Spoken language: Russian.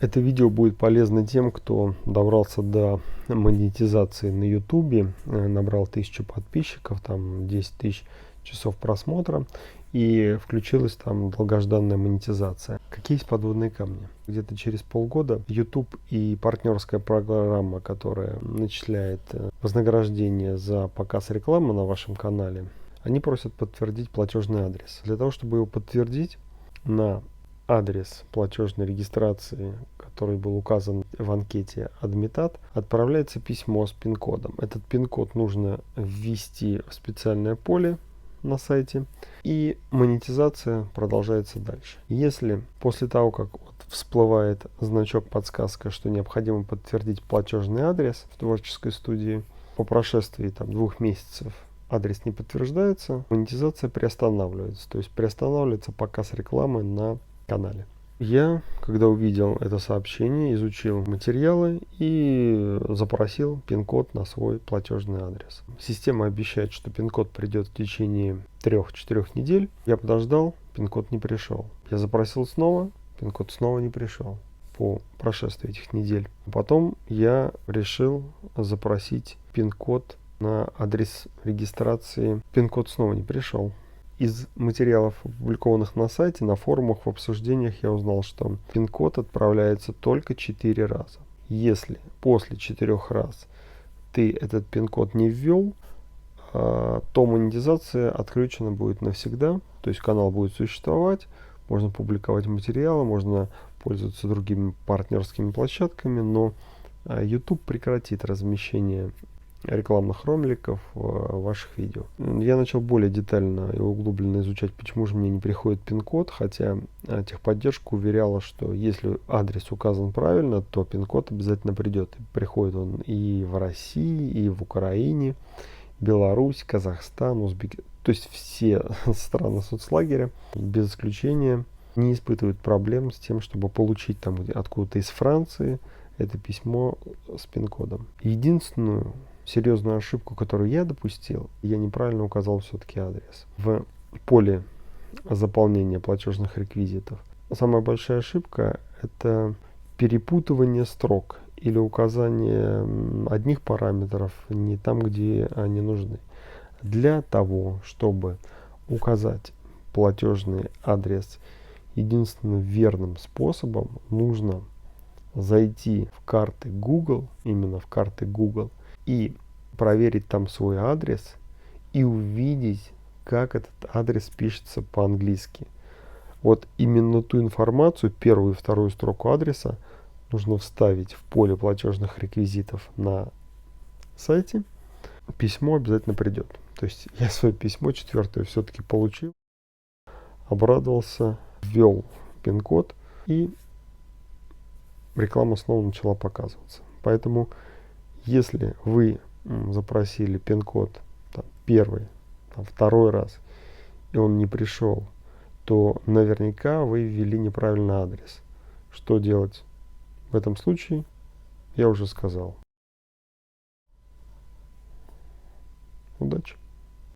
Это видео будет полезно тем, кто добрался до монетизации на YouTube, набрал 1000 подписчиков, там 10 тысяч часов просмотра, и включилась там долгожданная монетизация. Какие есть подводные камни? Где-то через полгода YouTube и партнерская программа, которая начисляет вознаграждение за показ рекламы на вашем канале, они просят подтвердить платежный адрес. Для того, чтобы его подтвердить, на адрес платежной регистрации, который был указан в анкете Admitat, отправляется письмо с пин-кодом. Этот пин-код нужно ввести в специальное поле на сайте, и монетизация продолжается дальше. Если после того, как всплывает значок подсказка, что необходимо подтвердить платежный адрес в творческой студии, по прошествии 2 месяцев адрес не подтверждается, монетизация приостанавливается, то есть приостанавливается показ рекламы на канале. Я, когда увидел это сообщение, изучил материалы и запросил пин-код на свой платежный адрес. Система обещает, что пин-код придет в течение 3-4 недель. Я подождал, пин-код не пришел. Я запросил снова, пин-код снова не пришел по прошествии этих недель. Потом я решил запросить пин-код на адрес регистрации. Пин-код снова не пришел. Из материалов, опубликованных на сайте, на форумах, в обсуждениях, я узнал, что пин-код отправляется только 4 раза. Если после 4 раз ты этот пин-код не ввел, то монетизация отключена будет навсегда. То есть канал будет существовать, можно публиковать материалы, можно пользоваться другими партнерскими площадками, но YouTube прекратит размещение рекламных роликов ваших видео. Я начал более детально и углубленно изучать, почему же мне не приходит пин-код, хотя техподдержка уверяла, что если адрес указан правильно, то пин-код обязательно придет. Приходит он и в России, и в Украине, Беларусь, Казахстан, Узбекистан. То есть все страны соцлагеря, без исключения, не испытывают проблем с тем, чтобы получить откуда-то из Франции это письмо с пин-кодом. Единственную серьезную ошибку, которую я допустил, я неправильно указал все-таки адрес в поле заполнения платежных реквизитов. Самая большая ошибка — это перепутывание строк или указание одних параметров не там, где они нужны. Для того, чтобы указать платежный адрес единственным верным способом, нужно зайти в карты Google, именно в карты Google, и проверить там свой адрес и увидеть, как этот адрес пишется по-английски. Вот именно ту информацию, первую и вторую строку адреса, нужно вставить в поле платежных реквизитов на сайте. Письмо обязательно придет. То есть я свое письмо 4 все-таки получил, обрадовался, ввел пин-код, и реклама снова начала показываться. Поэтому, если вы запросили пин-код первый, второй раз, и он не пришел, то наверняка вы ввели неправильный адрес. Что делать в этом случае, я уже сказал. Удачи!